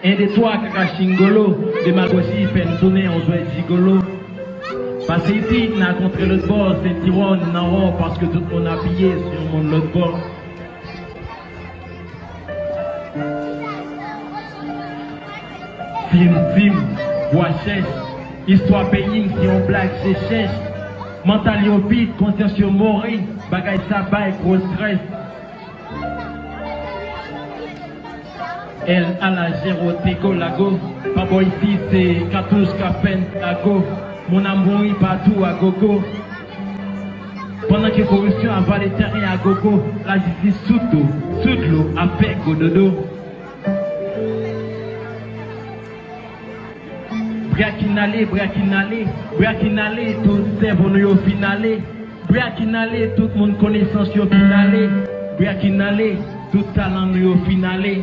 Un des trois Kakachingolo, de ma aussi peine tourner en jouet gigolo. Parce que ici, on a contre l'autre bord, c'est Tiron, non, parce que tout le monde a pillé sur mon autre bord. Film, voix chèche, histoire paying, si on blague, c'est chèche. Mental yo vide, conscience yo mori, bagay sa bail, gros stress. Elle a la géro, tégo, lago. Papa ici, c'est cartouche, peine, lago. Mon amour, il partout à gogo. Pendant que corruption avale les terrains à gogo, la justice sous l'eau, avec gododo. Brakinale, tout cerveau nous au finale. Brakinale, tout le monde connaissance au finale. Brakinale, tout talent nous au finale.